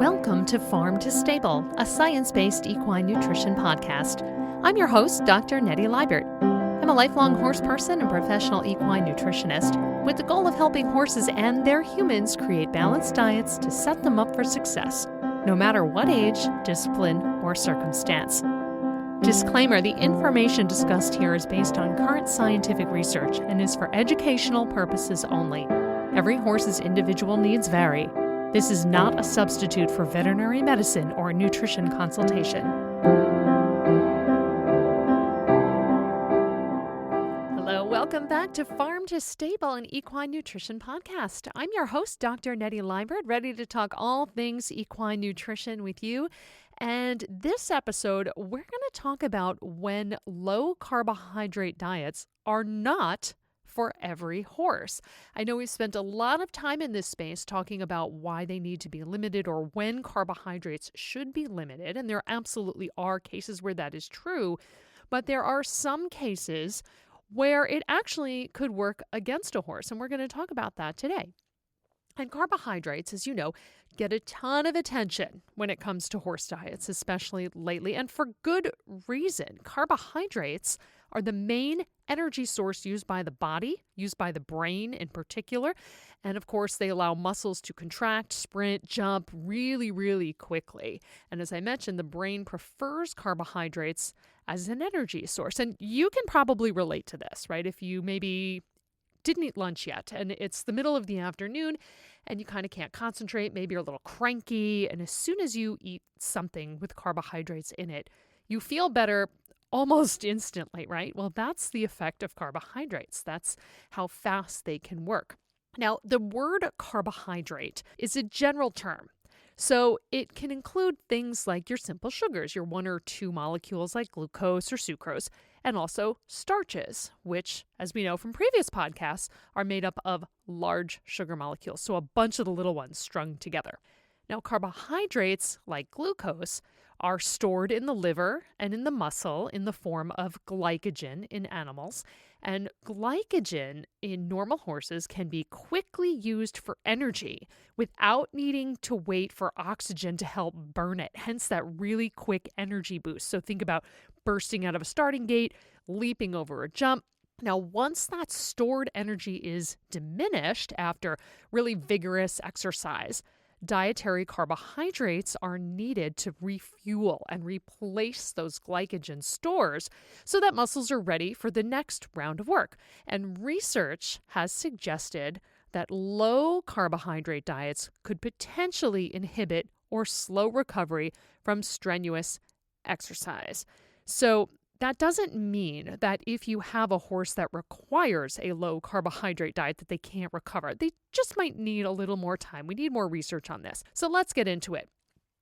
Welcome to Farm to Stable, a science-based equine nutrition podcast. I'm your host, Dr. Nettie Liebert. I'm a lifelong horse person and professional equine nutritionist with the goal of helping horses and their humans create balanced diets to set them up for success, no matter what age, discipline, or circumstance. Disclaimer, the information discussed here is based on current scientific research and is for educational purposes only. Every horse's individual needs vary. This is not a substitute for veterinary medicine or nutrition consultation. Hello, welcome back to Farm to Stable, an equine nutrition podcast. I'm your host, Dr. Nettie Liebert, ready to talk all things equine nutrition with you. And this episode, we're going to talk about when low carbohydrate diets are not for every horse. I know we've spent a lot of time in this space talking about why they need to be limited or when carbohydrates should be limited, and there absolutely are cases where that is true, but there are some cases where it actually could work against a horse, and we're going to talk about that today. And carbohydrates, as you know, get a ton of attention when it comes to horse diets, especially lately, and for good reason. Carbohydrates are the main energy source used by the body, used by the brain in particular. And of course, they allow muscles to contract, sprint, jump really, really quickly. And as I mentioned, the brain prefers carbohydrates as an energy source. And you can probably relate to this, right? If you maybe didn't eat lunch yet and it's the middle of the afternoon and you kind of can't concentrate, maybe you're a little cranky. And as soon as you eat something with carbohydrates in it, you feel better almost instantly, right? Well, that's the effect of carbohydrates. That's how fast they can work. Now, the word carbohydrate is a general term. So it can include things like your simple sugars, your one or two molecules like glucose or sucrose, and also starches, which, as we know from previous podcasts, are made up of large sugar molecules, so a bunch of the little ones strung together. Now, carbohydrates, like glucose, are stored in the liver and in the muscle in the form of glycogen in animals. And glycogen in normal horses can be quickly used for energy without needing to wait for oxygen to help burn it, hence that really quick energy boost. So think about bursting out of a starting gate, leaping over a jump. Now, once that stored energy is diminished after really vigorous exercise, dietary carbohydrates are needed to refuel and replace those glycogen stores so that muscles are ready for the next round of work. And research has suggested that low carbohydrate diets could potentially inhibit or slow recovery from strenuous exercise. So that doesn't mean that if you have a horse that requires a low carbohydrate diet that they can't recover. They just might need a little more time. We need more research on this. So let's get into it.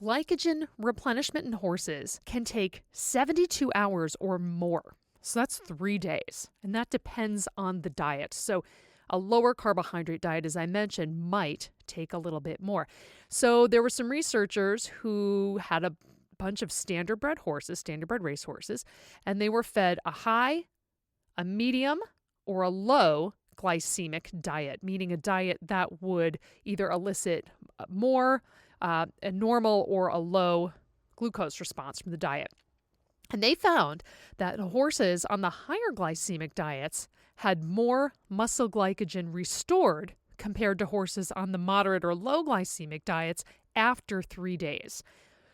Glycogen replenishment in horses can take 72 hours or more. So that's 3 days. And that depends on the diet. So a lower carbohydrate diet, as I mentioned, might take a little bit more. So there were some researchers who had a bunch of standardbred race horses, and they were fed a high, a medium, or a low glycemic diet, meaning a diet that would either elicit more a normal or a low glucose response from the diet. And they found that horses on the higher glycemic diets had more muscle glycogen restored compared to horses on the moderate or low glycemic diets after 3 days.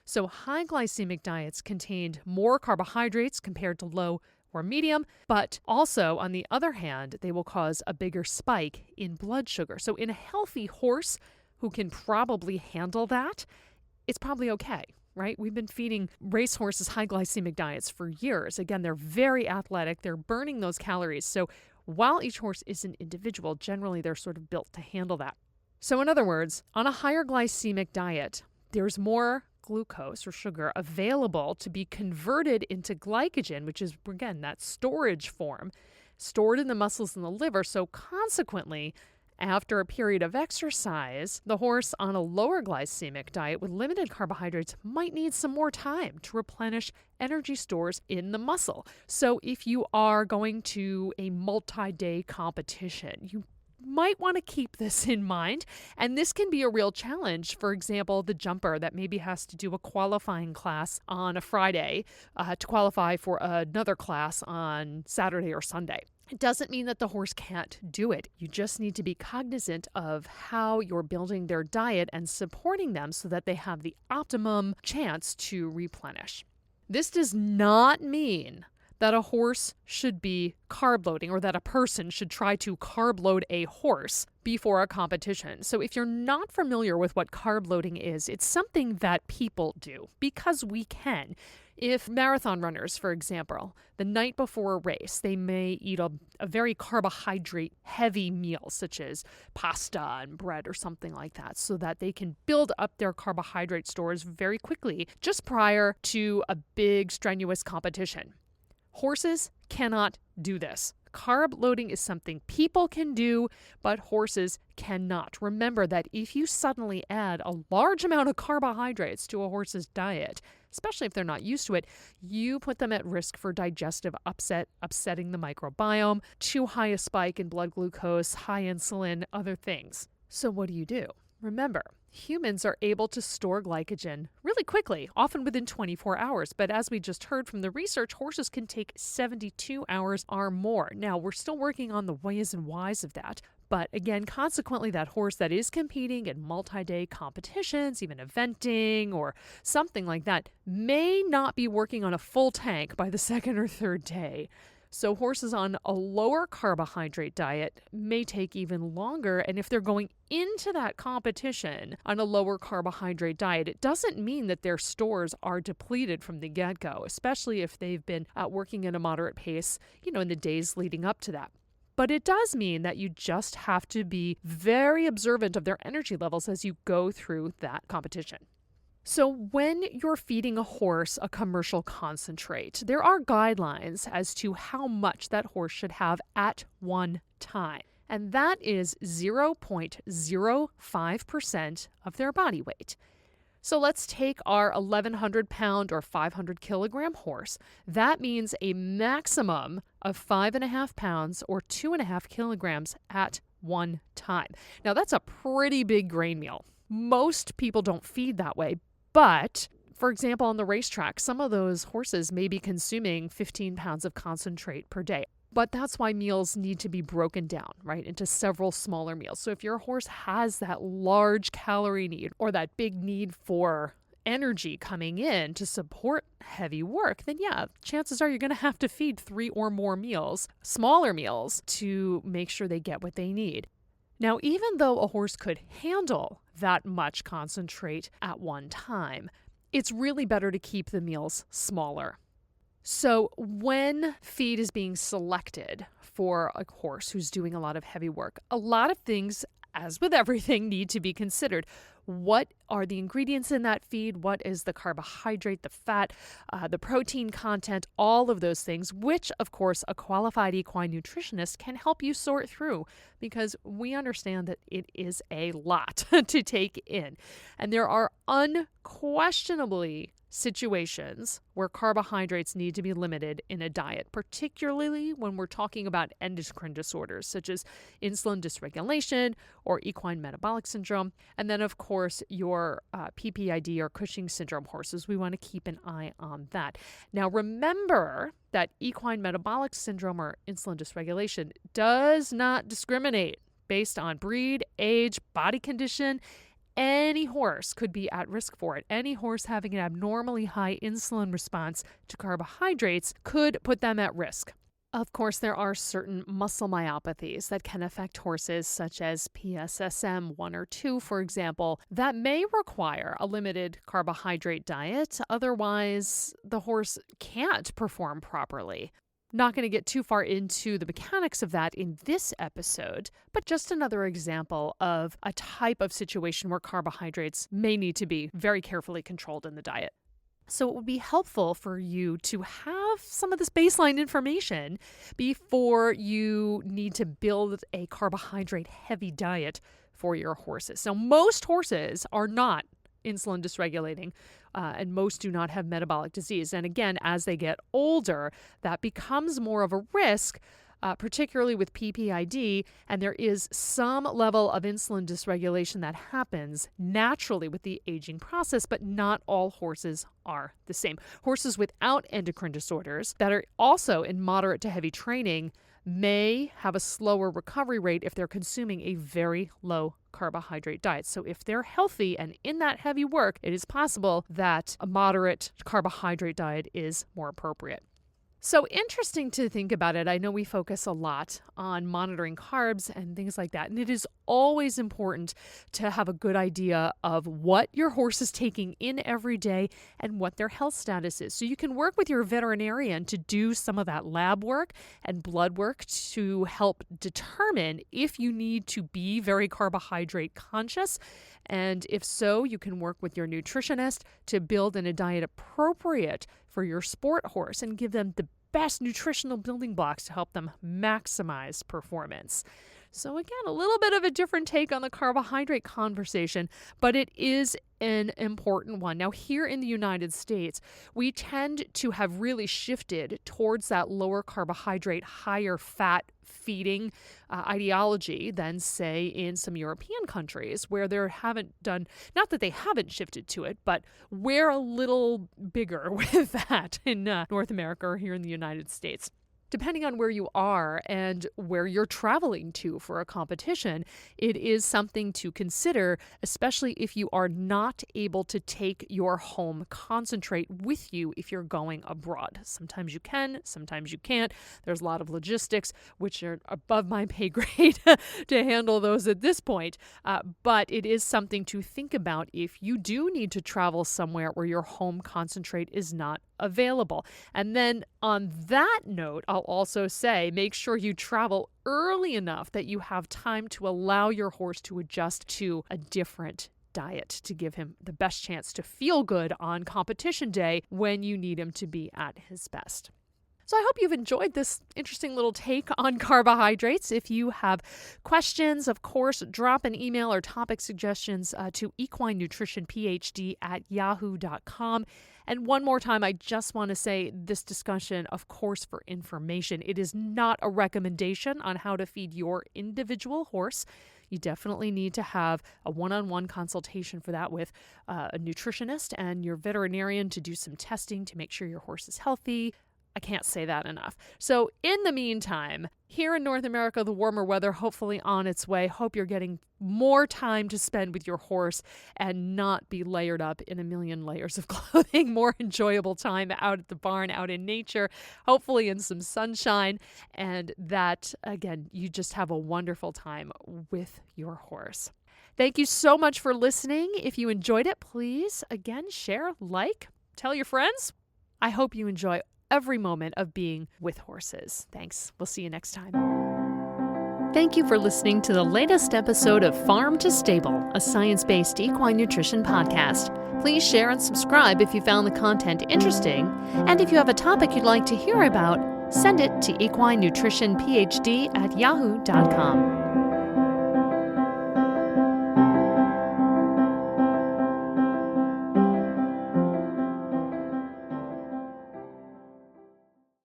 So high glycemic diets contained more carbohydrates compared to low or medium, but also, on the other hand, they will cause a bigger spike in blood sugar. So in a healthy horse who can probably handle that, it's probably okay, right? We've been feeding racehorses high glycemic diets for years. Again, they're very athletic. They're burning those calories. So while each horse is an individual, generally they're sort of built to handle that. So in other words, on a higher glycemic diet, there's more glucose or sugar available to be converted into glycogen, which is, again, that storage form stored in the muscles and the liver. So consequently, after a period of exercise, the horse on a lower glycemic diet with limited carbohydrates might need some more time to replenish energy stores in the muscle. So if you are going to a multi-day competition, you might want to keep this in mind. And this can be a real challenge. For example, the jumper that maybe has to do a qualifying class on a Friday to qualify for another class on Saturday or Sunday. It doesn't mean that the horse can't do it. You just need to be cognizant of how you're building their diet and supporting them so that they have the optimum chance to replenish. This does not mean that a horse should be carb loading or that a person should try to carb load a horse before a competition. So if you're not familiar with what carb loading is, it's something that people do because we can. If marathon runners, for example, the night before a race, they may eat a very carbohydrate-heavy meal, such as pasta and bread or something like that, so that they can build up their carbohydrate stores very quickly just prior to a big, strenuous competition. Horses cannot do this. Carb loading is something people can do, but horses cannot. Remember that if you suddenly add a large amount of carbohydrates to a horse's diet, especially if they're not used to it, you put them at risk for digestive upset, upsetting the microbiome, too high a spike in blood glucose, high insulin, other things. So what do? Remember, humans are able to store glycogen really quickly, often within 24 hours. But as we just heard from the research, horses can take 72 hours or more. Now, we're still working on the ways and whys of that. But again, consequently, that horse that is competing in multi-day competitions, even eventing or something like that, may not be working on a full tank by the second or third day. So horses on a lower carbohydrate diet may take even longer. And if they're going into that competition on a lower carbohydrate diet, it doesn't mean that their stores are depleted from the get-go, especially if they've been working at a moderate pace, in the days leading up to that. But it does mean that you just have to be very observant of their energy levels as you go through that competition. So when you're feeding a horse a commercial concentrate, there are guidelines as to how much that horse should have at one time. And that is 0.05% of their body weight. So let's take our 1,100 pound or 500 kilogram horse. That means a maximum of 5.5 pounds or 2.5 kilograms at one time. Now that's a pretty big grain meal. Most people don't feed that way. But, for example, on the racetrack, some of those horses may be consuming 15 pounds of concentrate per day. But that's why meals need to be broken down, right, into several smaller meals. So if your horse has that large calorie need or that big need for energy coming in to support heavy work, then yeah, chances are you're going to have to feed 3 or more meals, smaller meals, to make sure they get what they need. Now, even though a horse could handle that much concentrate at one time, it's really better to keep the meals smaller. So when feed is being selected for a horse who's doing a lot of heavy work, a lot of things, as with everything, need to be considered. What are the ingredients in that feed? What is the carbohydrate, the fat, the protein content, all of those things, which, of course, a qualified equine nutritionist can help you sort through because we understand that it is a lot to take in. And there are unquestionably situations where carbohydrates need to be limited in a diet, particularly when we're talking about endocrine disorders such as insulin dysregulation or equine metabolic syndrome. And then, of course, your PPID or Cushing syndrome horses, we want to keep an eye on that. Now, remember that equine metabolic syndrome or insulin dysregulation does not discriminate based on breed, age, body condition. Any horse could be at risk for it. Any horse having an abnormally high insulin response to carbohydrates could put them at risk. Of course, there are certain muscle myopathies that can affect horses, such as PSSM 1 or 2, for example, that may require a limited carbohydrate diet. Otherwise, the horse can't perform properly. Not going to get too far into the mechanics of that in this episode, but just another example of a type of situation where carbohydrates may need to be very carefully controlled in the diet. So it would be helpful for you to have some of this baseline information before you need to build a carbohydrate-heavy diet for your horses. Now, most horses are not insulin dysregulating, and most do not have metabolic disease. And again, as they get older, that becomes more of a risk particularly with PPID, and there is some level of insulin dysregulation that happens naturally with the aging process, but not all horses are the same. Horses without endocrine disorders that are also in moderate to heavy training may have a slower recovery rate if they're consuming a very low carbohydrate diet. So if they're healthy and in that heavy work, it is possible that a moderate carbohydrate diet is more appropriate. So interesting to think about it. I know we focus a lot on monitoring carbs and things like that, and it is always important to have a good idea of what your horse is taking in every day and what their health status is. So you can work with your veterinarian to do some of that lab work and blood work to help determine if you need to be very carbohydrate conscious. And if so, you can work with your nutritionist to build in a diet appropriate for your sport horse and give them the best nutritional building blocks to help them maximize performance. So again, a little bit of a different take on the carbohydrate conversation, but it is an important one. Now, here in the United States, we tend to have really shifted towards that lower carbohydrate, higher fat feeding ideology than, say, in some European countries where they haven't done, not that they haven't shifted to it, but we're a little bigger with that in North America or here in the United States. Depending on where you are and where you're traveling to for a competition, it is something to consider, especially if you are not able to take your home concentrate with you if you're going abroad. Sometimes you can, sometimes you can't. There's a lot of logistics, which are above my pay grade to handle those at this point. But it is something to think about if you do need to travel somewhere where your home concentrate is not available. And then on that note, I'll also say make sure you travel early enough that you have time to allow your horse to adjust to a different diet to give him the best chance to feel good on competition day when you need him to be at his best. So I hope you've enjoyed this interesting little take on carbohydrates. If you have questions, of course, drop an email or topic suggestions to equinenutritionphd@yahoo.com. And one more time, I just want to say this discussion, of course, for information. It is not a recommendation on how to feed your individual horse. You definitely need to have a one-on-one consultation for that with a nutritionist and your veterinarian to do some testing to make sure your horse is healthy. I can't say that enough. So in the meantime, here in North America, the warmer weather hopefully on its way. Hope you're getting more time to spend with your horse and not be layered up in a million layers of clothing. More enjoyable time out at the barn, out in nature, hopefully in some sunshine. And that, again, you just have a wonderful time with your horse. Thank you so much for listening. If you enjoyed it, please, again, share, like, tell your friends. I hope you enjoy every moment of being with horses. Thanks. We'll see you next time. Thank you for listening to the latest episode of Farm to Stable, a science-based equine nutrition podcast. Please share and subscribe if you found the content interesting. And if you have a topic you'd like to hear about, send it to equinenutritionphd@yahoo.com.